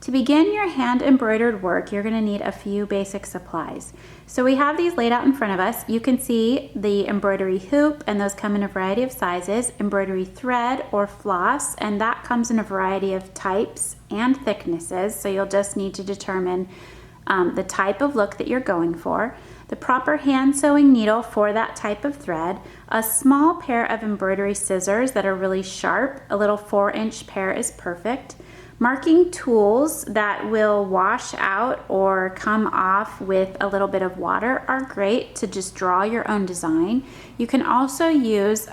To begin your hand embroidered work, you're going to need a few basic supplies. So we have these laid out in front of us. You can see the embroidery hoop, and those come in a variety of sizes, embroidery thread or floss, and that comes in a variety of types and thicknesses, so you'll just need to determine the type of look that you're going for, the proper hand sewing needle for that type of thread, a small pair of embroidery scissors that are really sharp, a little 4-inch pair is perfect, marking tools that will wash out or come off with a little bit of water are great to just draw your own design. You can also use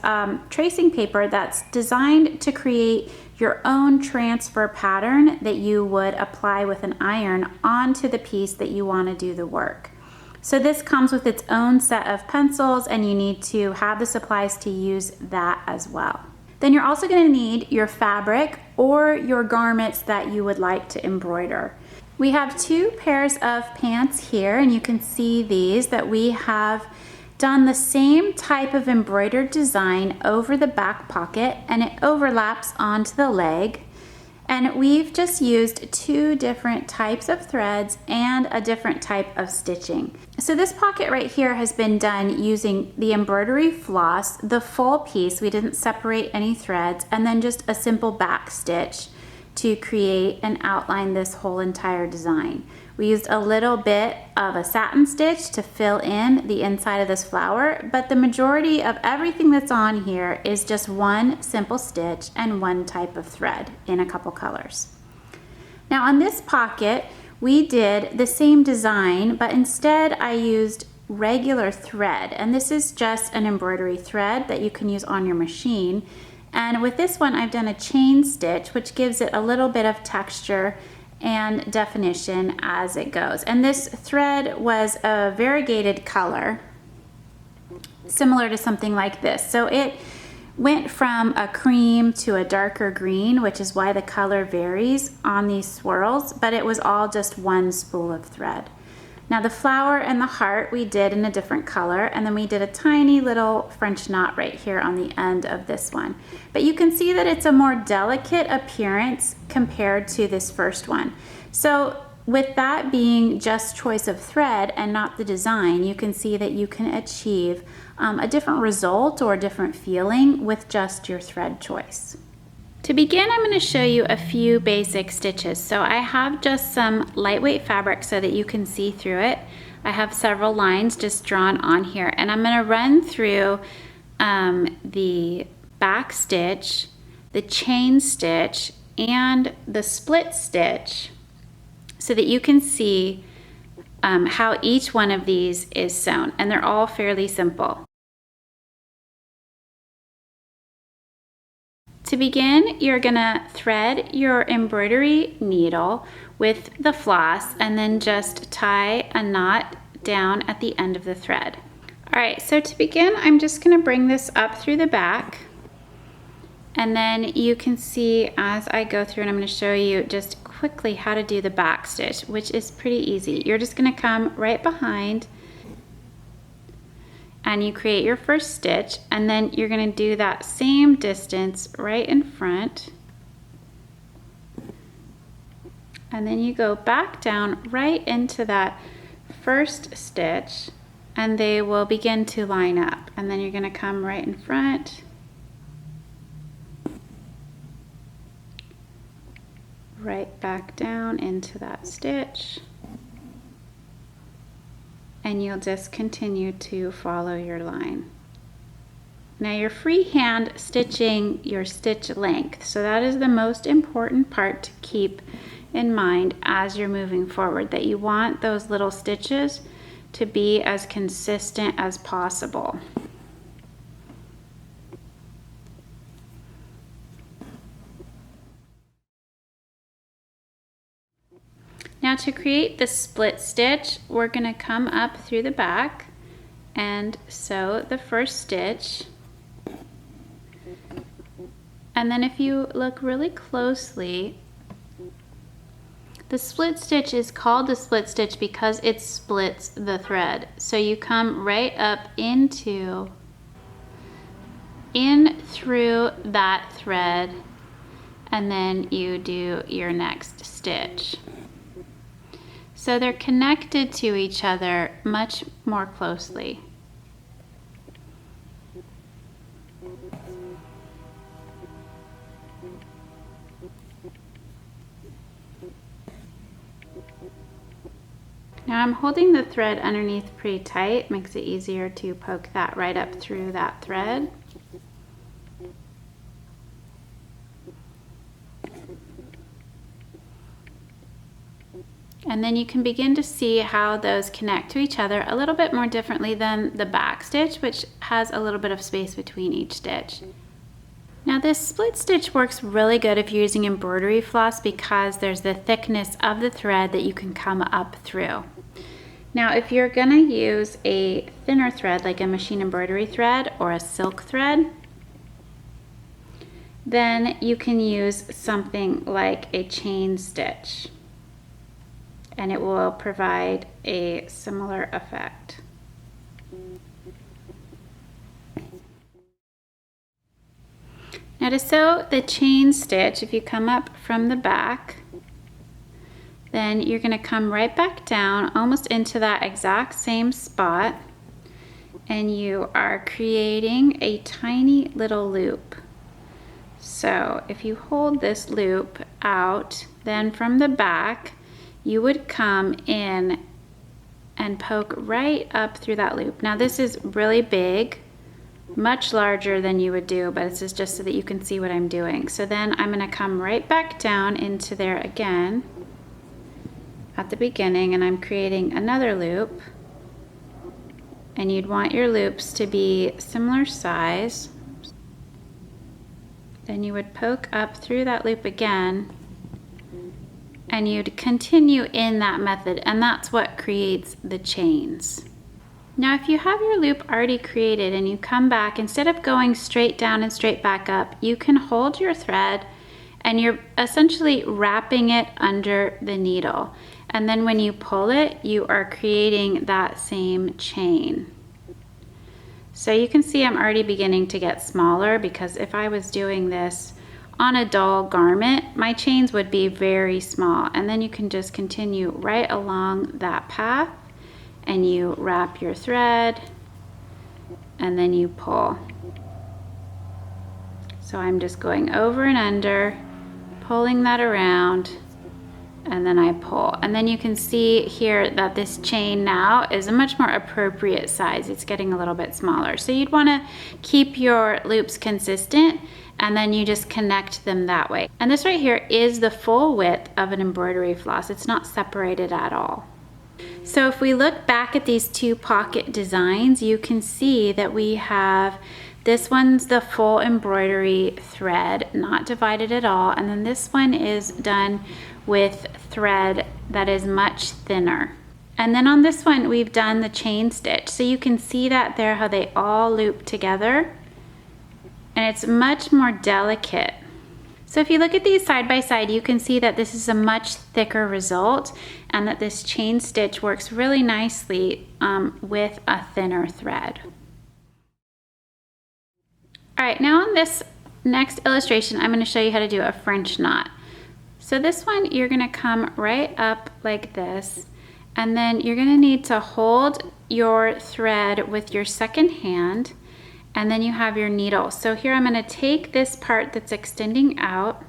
tracing paper that's designed to create your own transfer pattern that you would apply with an iron onto the piece that you want to do the work. So this comes with its own set of pencils, and you need to have the supplies to use that as well. Then you're also going to need your fabric or your garments that you would like to embroider. We have 2 pairs of pants here, and you can see these that we have done the same type of embroidered design over the back pocket, and it overlaps onto the leg. And we've just used 2 different types of threads and a different type of stitching. So this pocket right here has been done using the embroidery floss, the full piece, we didn't separate any threads, and then just a simple back stitch to create and outline this whole entire design. We used a little bit of a satin stitch to fill in the inside of this flower, but the majority of everything that's on here is just one simple stitch and one type of thread in a couple colors. Now on this pocket, we did the same design, but instead I used regular thread, and this is just an embroidery thread that you can use on your machine. And with this one, I've done a chain stitch, which gives it a little bit of texture and definition as it goes. And this thread was a variegated color, similar to something like this. So it went from a cream to a darker green, which is why the color varies on these swirls, but it was all just one spool of thread. Now the flower and the heart we did in a different color, and then we did a tiny little French knot right here on the end of this one. But you can see that it's a more delicate appearance compared to this first one. So with that being just choice of thread and not the design, you can see that you can achieve a different result or a different feeling with just your thread choice. To begin, I'm going to show you a few basic stitches. So I have just some lightweight fabric so that you can see through it. I have several lines just drawn on here, and I'm going to run through the back stitch, the chain stitch, and the split stitch so that you can see how each one of these is sewn, and they're all fairly simple. To begin, you're gonna thread your embroidery needle with the floss and then just tie a knot down at the end of the thread. All right, so to begin, I'm just gonna bring this up through the back, and then you can see as I go through, and I'm gonna show you just quickly how to do the back stitch, which is pretty easy. You're just gonna come right behind and you create your first stitch, and then you're going to do that same distance right in front, and then you go back down right into that first stitch, and they will begin to line up, and then you're going to come right in front, right back down into that stitch, and you'll just continue to follow your line. Now you're freehand stitching your stitch length, so that is the most important part to keep in mind as you're moving forward, that you want those little stitches to be as consistent as possible. Now to create the split stitch, we're going to come up through the back and sew the first stitch. And then if you look really closely, the split stitch is called the split stitch because it splits the thread. So you come right up in through that thread, and then you do your next stitch. So they're connected to each other much more closely. Now I'm holding the thread underneath pretty tight, makes it easier to poke that right up through that thread. And then you can begin to see how those connect to each other a little bit more differently than the back stitch, which has a little bit of space between each stitch. Now this split stitch works really good if you're using embroidery floss because there's the thickness of the thread that you can come up through. Now if you're gonna use a thinner thread like a machine embroidery thread or a silk thread, then you can use something like a chain stitch, and it will provide a similar effect. Now to sew the chain stitch, if you come up from the back, then you're going to come right back down almost into that exact same spot, and you are creating a tiny little loop. So if you hold this loop out, then from the back you would come in and poke right up through that loop. Now this is really big, much larger than you would do, but this is just so that you can see what I'm doing. So then I'm going to come right back down into there again at the beginning, and I'm creating another loop, and you'd want your loops to be similar size. Then you would poke up through that loop again, and you'd continue in that method, and that's what creates the chains. Now if you have your loop already created and you come back, instead of going straight down and straight back up, you can hold your thread and you're essentially wrapping it under the needle. And then when you pull it, you are creating that same chain. So you can see I'm already beginning to get smaller, because if I was doing this on a dull garment, my chains would be very small. And then you can just continue right along that path, and you wrap your thread, and then you pull. So I'm just going over and under, pulling that around, and then I pull. And then you can see here that this chain now is a much more appropriate size. It's getting a little bit smaller. So you'd want to keep your loops consistent, and then you just connect them that way. And this right here is the full width of an embroidery floss. It's not separated at all. So if we look back at these two pocket designs, you can see that we have, this one's the full embroidery thread, not divided at all, and then this one is done with thread that is much thinner. And then on this one we've done the chain stitch, so you can see that there how they all loop together, and it's much more delicate. So if you look at these side by side, you can see that this is a much thicker result, and that this chain stitch works really nicely with a thinner thread. All right, now on this next illustration, I'm going to show you how to do a French knot. So this one, you're going to come right up like this, and then you're going to need to hold your thread with your second hand, and then you have your needle. So here I'm going to take this part that's extending out,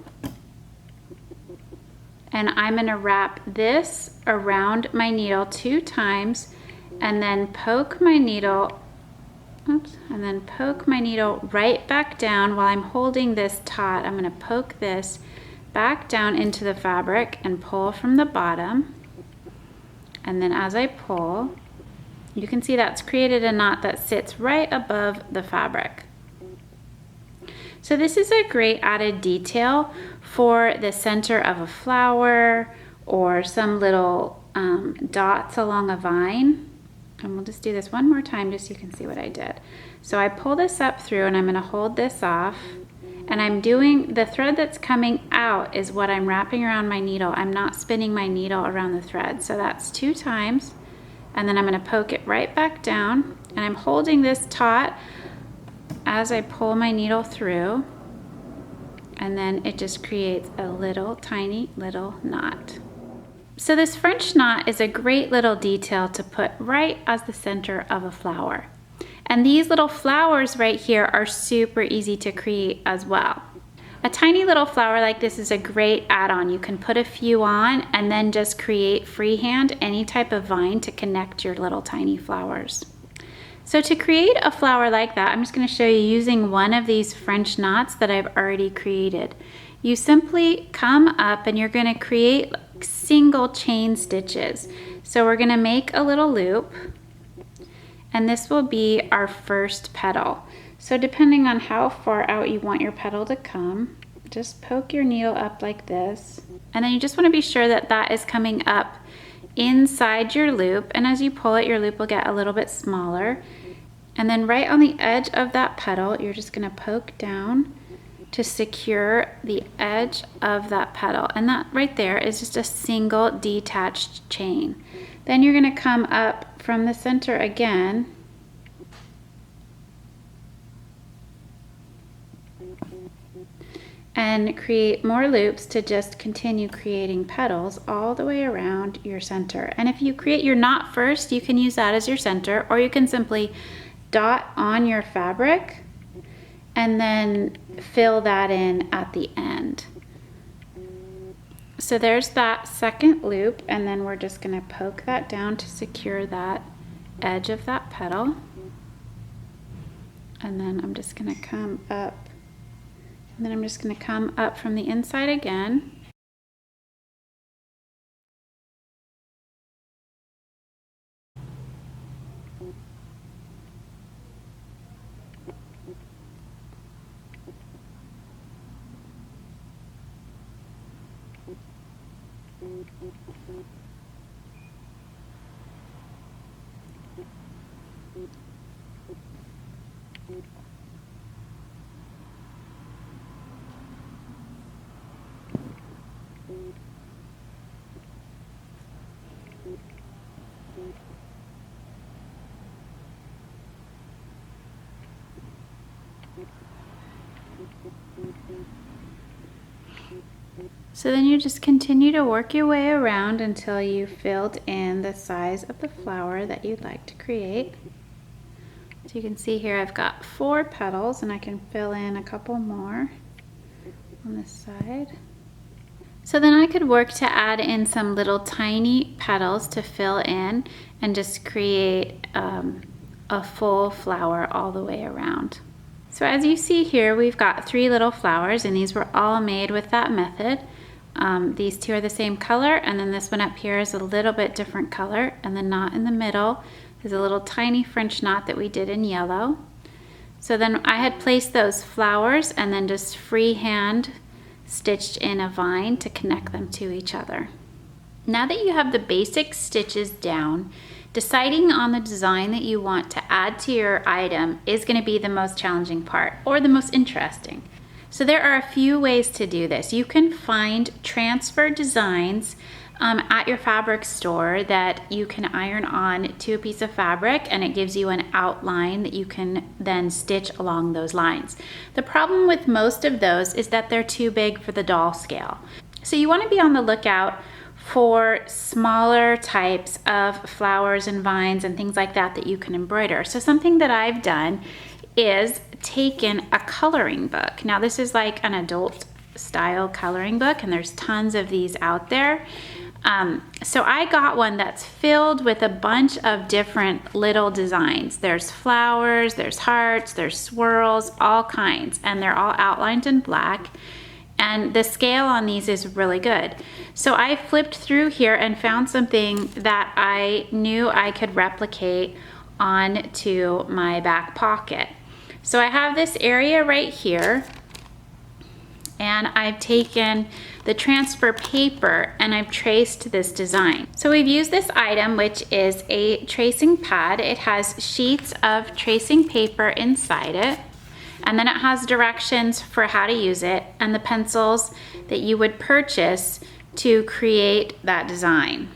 and I'm going to wrap this around my needle 2 times, and then poke my needle, and then poke my needle right back down while I'm holding this taut. I'm going to poke this back down into the fabric and pull from the bottom, and then as I pull, you can see that's created a knot that sits right above the fabric. So this is a great added detail for the center of a flower or some little dots along a vine. And we'll just do this one more time just so you can see what I did. So I pull this up through, and I'm going to hold this off, and I'm doing, the thread that's coming out is what I'm wrapping around my needle. I'm not spinning my needle around the thread. So that's 2 times. And then I'm going to poke it right back down, and I'm holding this taut as I pull my needle through, and then it just creates a little tiny little knot. So this French knot is a great little detail to put right as the center of a flower. And these little flowers right here are super easy to create as well. A tiny little flower like this is a great add-on. You can put a few on and then just create freehand any type of vine to connect your little tiny flowers. So to create a flower like that, I'm just going to show you using one of these French knots that I've already created. You simply come up and you're going to create single chain stitches. So we're going to make a little loop, and this will be our first petal. So depending on how far out you want your petal to come, just poke your needle up like this. And then you just want to be sure that that is coming up inside your loop. And as you pull it, your loop will get a little bit smaller. And then right on the edge of that petal, you're just going to poke down to secure the edge of that petal. And that right there is just a single detached chain. Then you're going to come up from the center again and create more loops to just continue creating petals all the way around your center. And if you create your knot first, you can use that as your center, or you can simply dot on your fabric and then fill that in at the end. So there's that second loop, and then we're just going to poke that down to secure that edge of that petal. And then I'm just going to come up. And then I'm just going to come up from the inside again. So then you just continue to work your way around until you filled in the size of the flower that you'd like to create. So you can see here I've got 4 petals, and I can fill in a couple more on this side. So then I could work to add in some little tiny petals to fill in and just create a full flower all the way around. So as you see here, we've got 3 little flowers, and these were all made with that method. These 2 are the same color, and then this one up here is a little bit different color, and the knot in the middle is a little tiny French knot that we did in yellow. So then I had placed those flowers and then just freehand stitched in a vine to connect them to each other. Now that you have the basic stitches down, deciding on the design that you want to add to your item is going to be the most challenging part, or the most interesting. So there are a few ways to do this. You can find transfer designs at your fabric store that you can iron on to a piece of fabric, and it gives you an outline that you can then stitch along those lines. The problem with most of those is that they're too big for the doll scale. So you want to be on the lookout for smaller types of flowers and vines and things like that that you can embroider. So something that I've done is taken a coloring book. Now this is like an adult style coloring book, and there's tons of these out there. So I got one that's filled with a bunch of different little designs. There's flowers, there's hearts, there's swirls, all kinds, and they're all outlined in black. And the scale on these is really good. So I flipped through here and found something that I knew I could replicate onto my back pocket. So I have this area right here, and I've taken the transfer paper and I've traced this design. So we've used this item, which is a tracing pad. It has sheets of tracing paper inside it, and then it has directions for how to use it and the pencils that you would purchase to create that design.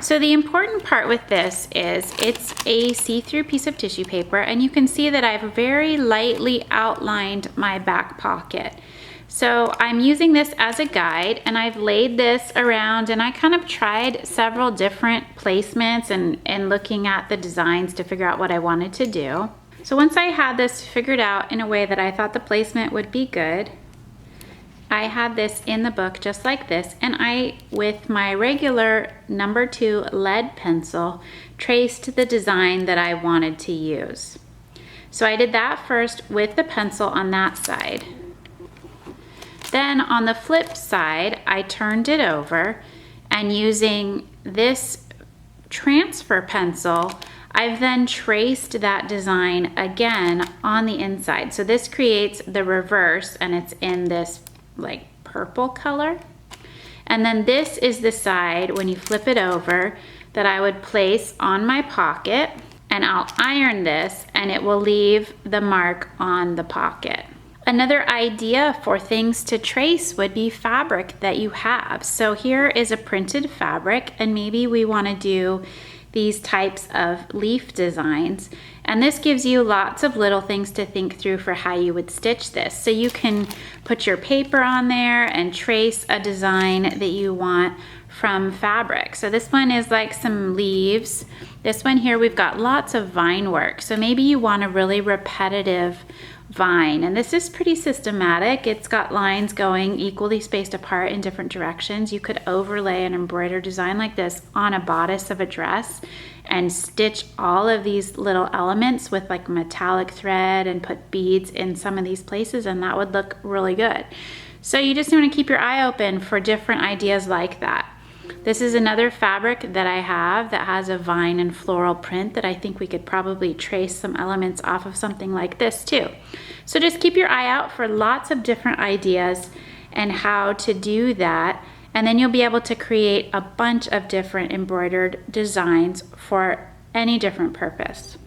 So the important part with this is it's a see-through piece of tissue paper, and you can see that I've very lightly outlined my back pocket. So I'm using this as a guide, and I've laid this around, and I kind of tried several different placements and looking at the designs to figure out what I wanted to do. So once I had this figured out in a way that I thought the placement would be good, I had this in the book just like this, and I, with my regular number 2 lead pencil, traced the design that I wanted to use. So I did that first with the pencil on that side. Then on the flip side, I turned it over, and using this transfer pencil, I've then traced that design again on the inside. So this creates the reverse, and it's in this like purple color. And then this is the side, when you flip it over, that I would place on my pocket, and I'll iron this, and it will leave the mark on the pocket. Another idea for things to trace would be fabric that you have. So here is a printed fabric, and maybe we want to do these types of leaf designs. And this gives you lots of little things to think through for how you would stitch this. So you can put your paper on there and trace a design that you want from fabric. So this one is like some leaves. This one here, we've got lots of vine work. So maybe you want a really repetitive vine, and this is pretty systematic. It's got lines going equally spaced apart in different directions. You could overlay an embroidered design like this on a bodice of a dress and stitch all of these little elements with like metallic thread and put beads in some of these places, and that would look really good. So you just want to keep your eye open for different ideas like that. This is another fabric that I have that has a vine and floral print that I think we could probably trace some elements off of something like this too. So just keep your eye out for lots of different ideas and how to do that, and then you'll be able to create a bunch of different embroidered designs for any different purpose.